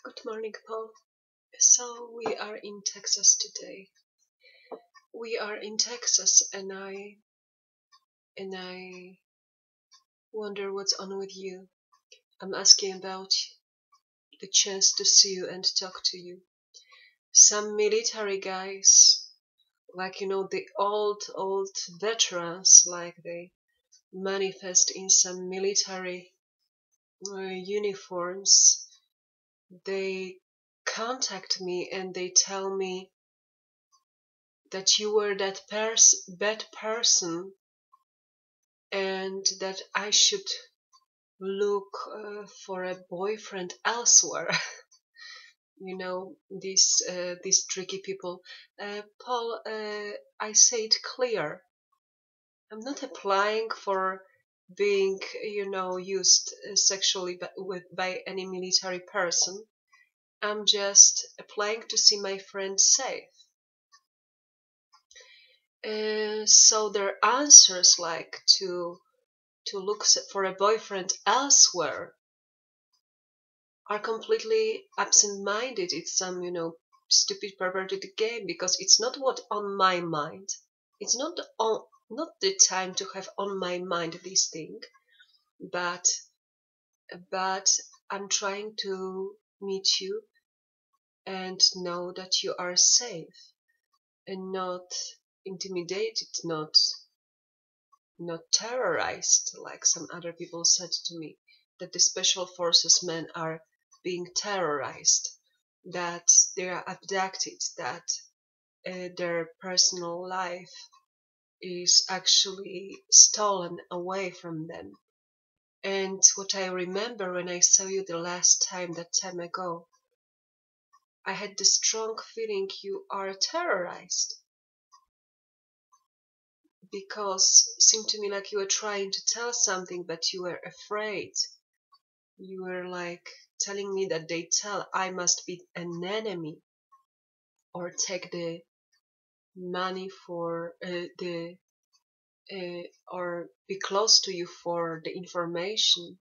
Good morning, Paul. So we are in Texas today. We are in Texas, and I wonder what's on with you. I'm asking about the chance to see you and talk to you. Some military guys, like the old veterans, like they manifest in some military uniforms. They contact me and they tell me that you were that bad person and that I should look for a boyfriend elsewhere. These tricky people. Paul, I say it clear. I'm not applying for being, used sexually by any military person. I'm just applying to see my friend safe. So their answers like to look for a boyfriend elsewhere are completely absent-minded. It's some, stupid perverted game because it's not what on my mind. It's not the time to have on my mind this thing, but I'm trying to meet you and know that you are safe and not intimidated, not terrorized, like some other people said to me, that the special forces men are being terrorized, that they are abducted, that their personal life is actually stolen away from them. And what I remember when I saw you the last time, that time ago, I had the strong feeling you are terrorized, because it seemed to me like you were trying to tell something, but you were afraid. You were like telling me that they tell I must be an enemy or take the money for or be close to you for the information.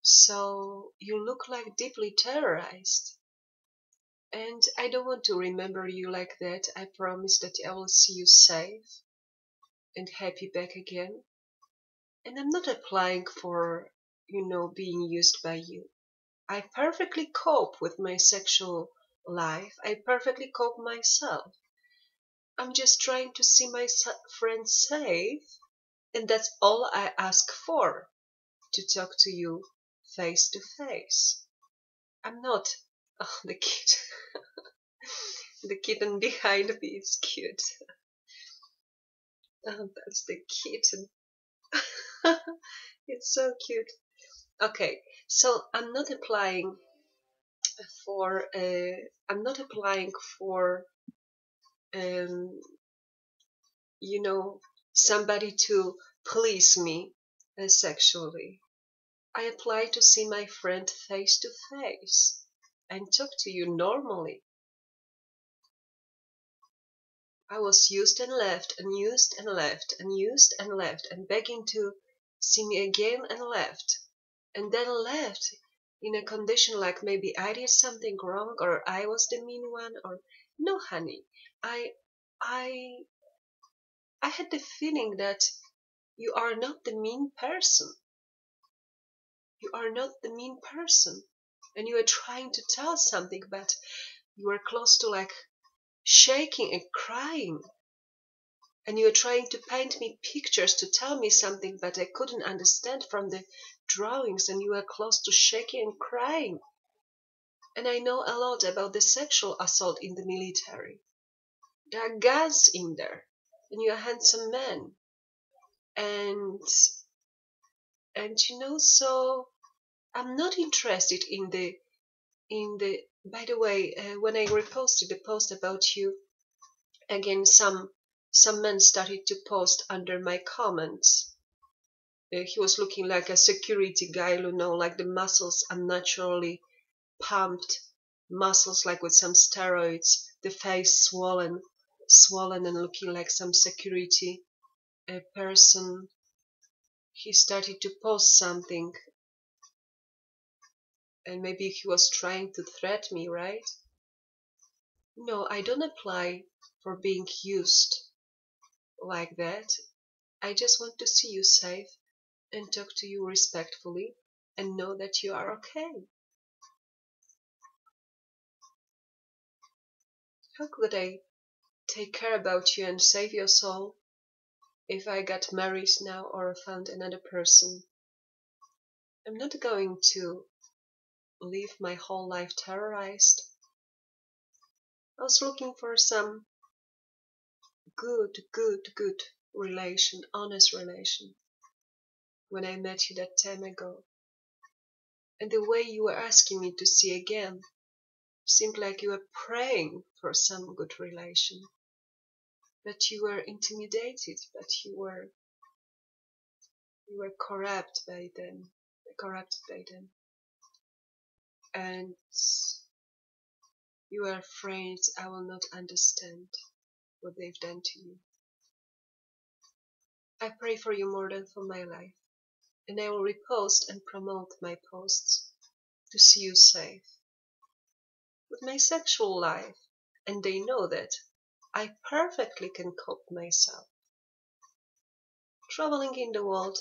So you look like deeply terrorized. And I don't want to remember you like that. I promise that I will see you safe and happy back again. And I'm not applying for, being used by you. I perfectly cope with my sexual life. I perfectly cope myself. I'm just trying to see my friend safe, and that's all I ask for, to talk to you face to face. I'm not, oh, the kid. The kitten behind me is cute. Oh, that's the kitten. It's so cute. Okay, so for I'm not applying for um, somebody to please me sexually. I apply to see my friend face to face and talk to you normally. I was used and left and used and left and used and left and begging to see me again and left, and then left in a condition like maybe I did something wrong or I was the mean one, or no, honey. I I I had the feeling that you are not the mean person. You are not the mean person. And you were trying to tell something, but you were close to like shaking and crying. And you were trying to paint me pictures to tell me something, but I couldn't understand from the drawings, and you were close to shaking and crying. And I know a lot about the sexual assault in the military. There are guns in there, and you're a handsome man. And so I'm not interested in the by the way, when I reposted the post about you, again some men started to post under my comments. He was looking like a security guy, like the muscles unnaturally pumped, muscles like with some steroids, the face swollen and looking like some security person. He started to post something. And maybe he was trying to threaten me, right? No, I don't apply for being used like that. I just want to see you safe and talk to you respectfully and know that you are okay. How could I take care about you and save your soul if I got married now or found another person? I'm not going to live my whole life terrorized. I was looking for some good relation, honest relation when I met you that time ago. And the way you were asking me to see again seemed like you were praying for some good relation. But you were intimidated, but you were corrupted by them, and you are afraid I will not understand what they've done to you. I pray for you more than for my life, and I will repost and promote my posts to see you safe. With my sexual life, and they know that I perfectly can cope myself. Traveling in the world,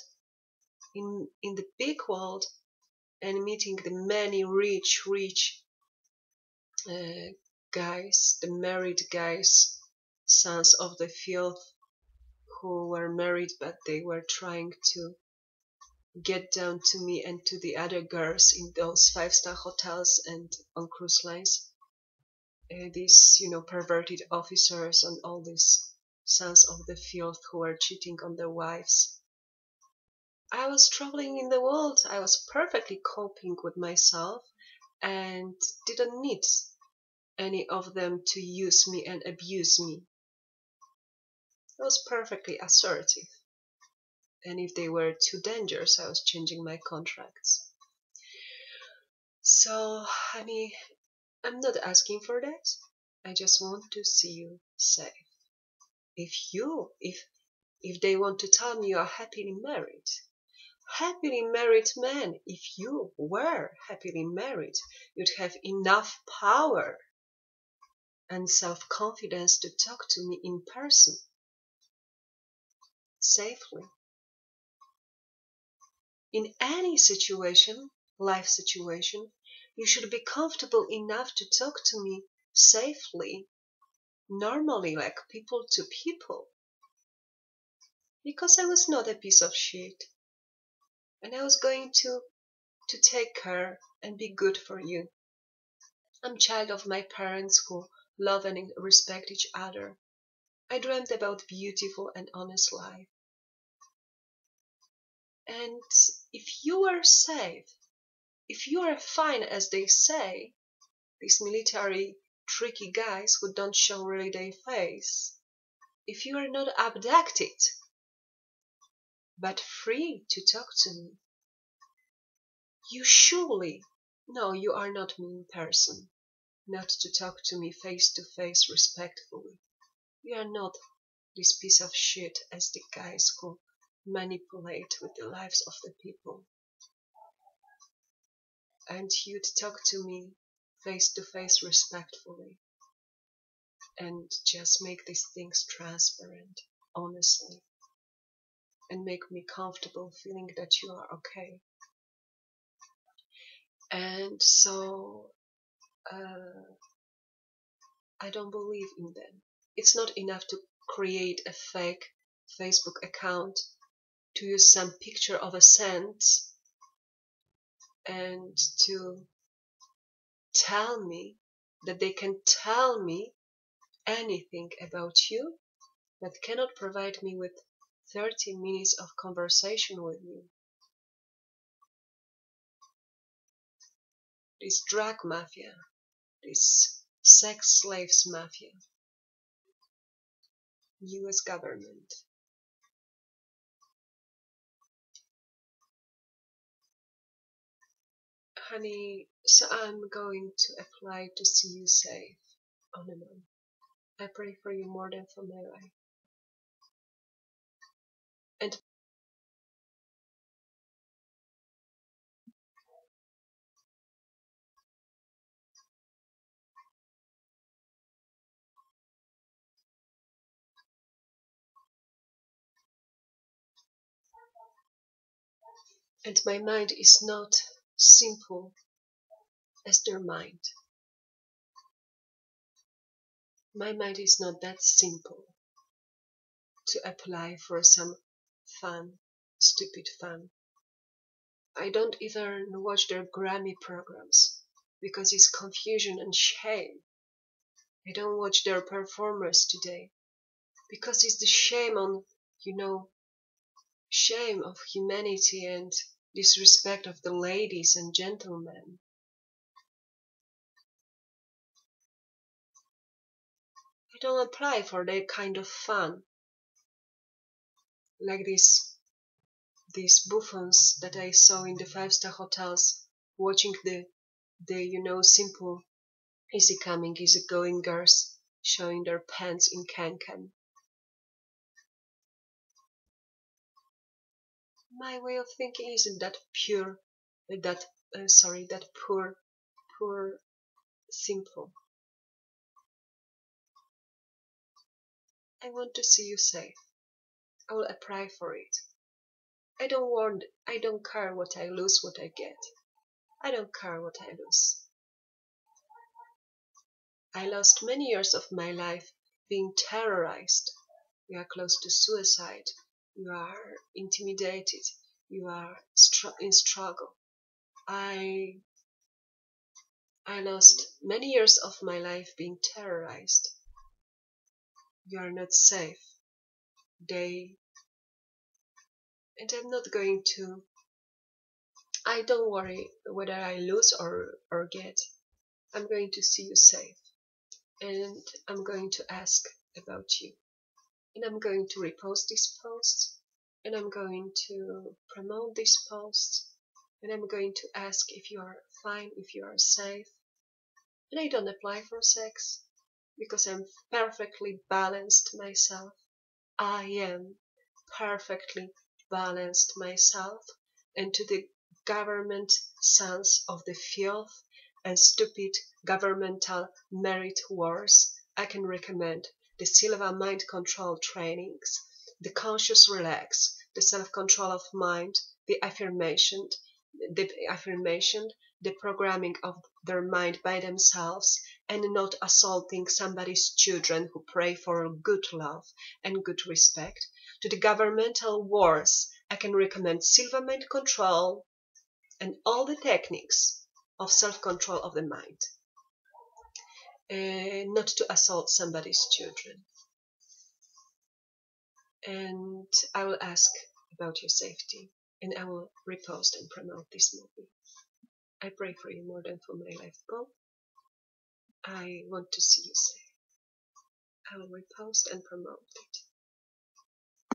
in the big world, and meeting the many rich guys, the married guys, sons of the filth, who were married but they were trying to get down to me and to the other girls in those 5-star hotels and on cruise lines. These, perverted officers and all these sons of the filth who were cheating on their wives. I was traveling in the world. I was perfectly coping with myself and didn't need any of them to use me and abuse me. I was perfectly assertive. And if they were too dangerous, I was changing my contracts. So, honey, I'm not asking for that. I just want to see you safe. If they want to tell me you are happily married man, if you were happily married, you'd have enough power and self-confidence to talk to me in person, safely. In any situation, life situation, you should be comfortable enough to talk to me safely, normally, like people to people. Because I was not a piece of shit. And I was going to take care and be good for you. I'm child of my parents who love and respect each other. I dreamt about beautiful and honest life. And if you are safe, if you are fine as they say, these military tricky guys who don't show really their face, if you are not abducted, but free to talk to me, you surely know you are not mean person, not to talk to me face to face respectfully. You are not this piece of shit as the guys who manipulate with the lives of the people. And you'd talk to me face to face respectfully and just make these things transparent, honestly, and make me comfortable feeling that you are okay. And so I don't believe in them. It's not enough to create a fake Facebook account, to use some picture of a saint and to tell me that they can tell me anything about you, but cannot provide me with 30 minutes of conversation with you. This drug mafia, this sex slaves mafia, US government. Honey, so I'm going to apply to see you safe on and on. I pray for you more than for my life. And And my mind is not simple as their mind. My mind is not that simple to apply for some fun, stupid fun. I don't even watch their Grammy programs because it's confusion and shame. I don't watch their performers today because it's the shame on, shame of humanity and disrespect of the ladies and gentlemen. I don't apply for that kind of fun, like these buffoons that I saw in the five-star hotels, watching the simple, easy coming, easy going girls showing their pants in can-can. My way of thinking isn't that pure, that poor, simple. I want to see you safe. I will apply for it. I don't care what I lose, what I get. I don't care what I lose. I lost many years of my life being terrorized. You are close to suicide. You are intimidated. You are in struggle. I lost many years of my life being terrorized. You are not safe. And I'm not going to. I don't worry whether I lose or get. I'm going to see you safe. And I'm going to ask about you. And I'm going to repost these posts. And I'm going to promote these posts. And I'm going to ask if you are fine, if you are safe. And I don't apply for sex because I'm perfectly balanced myself. I am perfectly balanced myself, and to the government sons of the filth and stupid governmental merit wars, I can recommend the Silva mind control trainings, the conscious relax, the self-control of mind, the affirmation, the programming of their mind by themselves, and not assaulting somebody's children who pray for good love and good respect. To the governmental wars, I can recommend Silva mind control and all the techniques of self-control of the mind. Not to assault somebody's children. And I will ask about your safety, and I will repost and promote this movie. I pray for you more than for my life, Paul. I want to see you safe. I will repost and promote it.